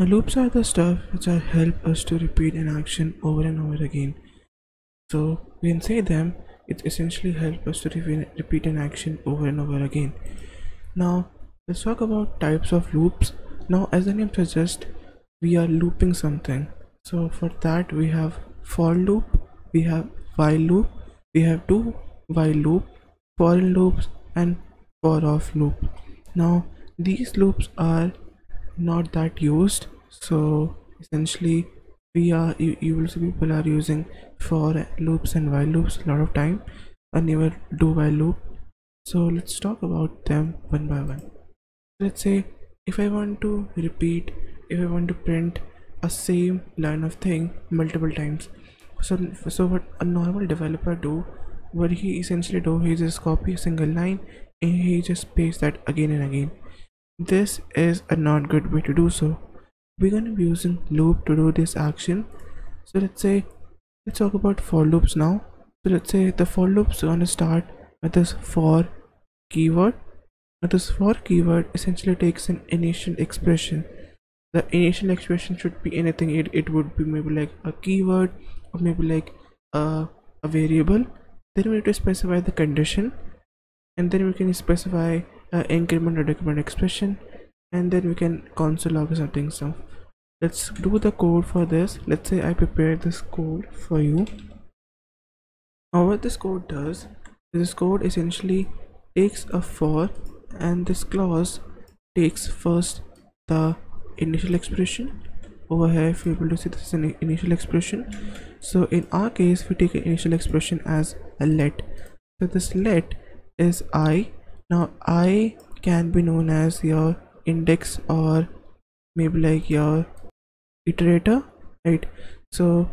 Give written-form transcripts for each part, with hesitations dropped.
Now, loops are the stuff which are help us to repeat an action over and over again. So we can say them, it essentially help us to repeat an action over and over again. Now let's talk about types of loops. Now, as the name suggests, we are looping something. So for that we have for loop, we have while loop, we have do while loop, for in loops, and for off loop. Now these loops are not that used, so essentially you will see people are using for loops and while loops a lot of time, and never do while loop. So let's talk about them one by one. Let's say if I want to repeat, if I want to print a same line of thing multiple times, so what a normal developer do, what he essentially do, he just copy a single line and he just paste that again and again. This is a not good way to do so. We're gonna be using loop to do this action. So let's talk about for loops now. So let's say the for loops are gonna start with this for keyword. Now this for keyword essentially takes an initial expression. The initial expression should be anything. It would be maybe like a keyword, or maybe like a variable. Then we need to specify the condition, and then we can specify increment or decrement expression, and then we can console log something. So let's do the code for this. Let's say I prepared this code for you. Now what this code does is, this code essentially takes a for, and this clause takes first the initial expression. Over here, if you're able to see, this is an initial expression. So in our case, we take an initial expression as a let. So this let is I. Now I can be known as your index, or maybe like your iterator, right? So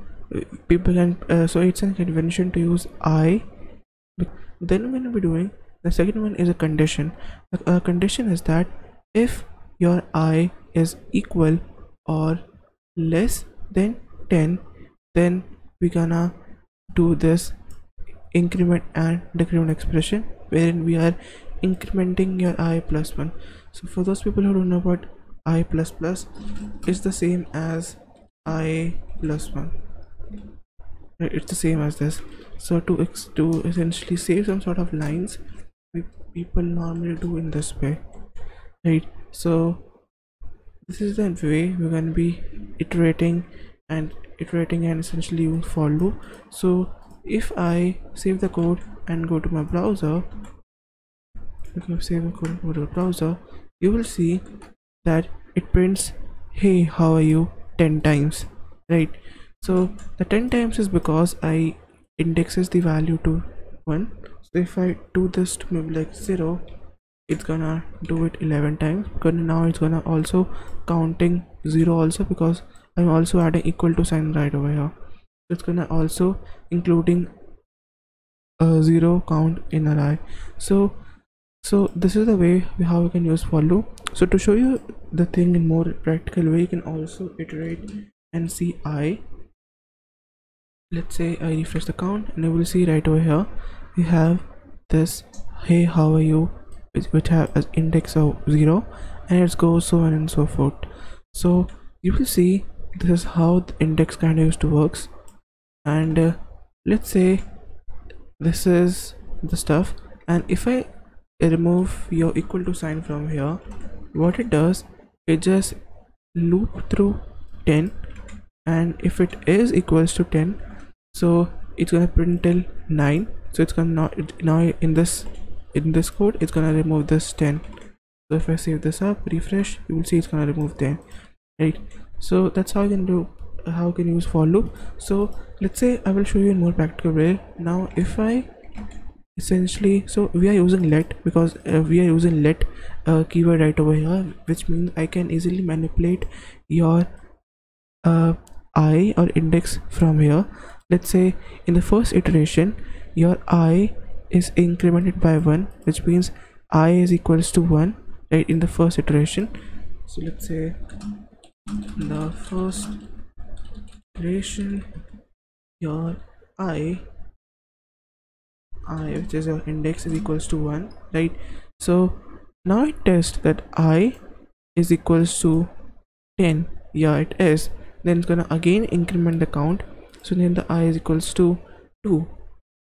people can so it's a convention to use I. Then we're going to be doing the second one is a condition. A condition is that if your I is equal or less than 10, then we're gonna do this increment and decrement expression, wherein we are incrementing your I plus 1. So for those people who don't know about I plus plus, it's the same as I plus 1. It's the same as this. So to essentially save some sort of lines, people normally do in this way, right? So this is the way we're going to be iterating and essentially use for loop. So if I save the code and go to my browser, you will see that it prints hey how are you 10 times, right? So the 10 times is because I indexes the value to 1. So if I do this to maybe like 0, it's gonna do it 11 times, because now it's gonna also counting 0 also, because I'm also adding equal to sign right over here. So it's gonna also including a 0 count in array. So this is the way how we can use for loop. So to show you the thing in more practical way, you can also iterate and see I. Let's say I refresh the count, and you will see right over here we have this hey how are you, which have an index of 0, and it goes so on and so forth. So you will see this is how the index kind of used to works. And let's say this is the stuff, and if I remove your equal to sign from here, what it does, it just loop through 10, and if it is equals to 10, so it's gonna print till 9. So it's gonna now in this code it's gonna remove this 10. So if I save this up, refresh, you will see it's gonna remove 10, right? So that's how you can do, how you can use for loop. So let's say I will show you in more practical way. Now if I essentially, so we are using let, because we are using let keyword right over here, which means I can easily manipulate your I or index from here. Let's say in the first iteration your I is incremented by 1, which means I is equals to 1, right, in the first iteration. So let's say the first iteration your I which is your index is equals to 1, right? So now it tests that I is equals to 10. yeah it is, then it's gonna again increment the count. So then the I is equals to 2,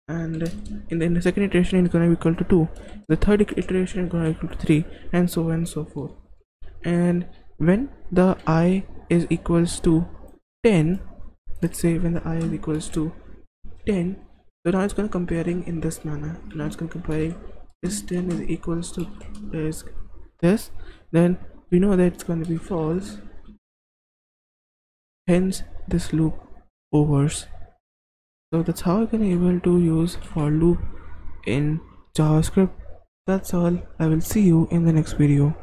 and in the second iteration it's gonna be equal to 2, the third iteration is gonna be equal to 3, and so on and so forth. And when the I is equals to 10, let's say when the I is equals to 10, so now it's going to comparing in this manner. Now it's going to comparing this 10 is equals to is this, then we know that it's going to be false, hence this loop overs. So that's how I can able to use for loop in JavaScript. That's all. I will see you in the next video.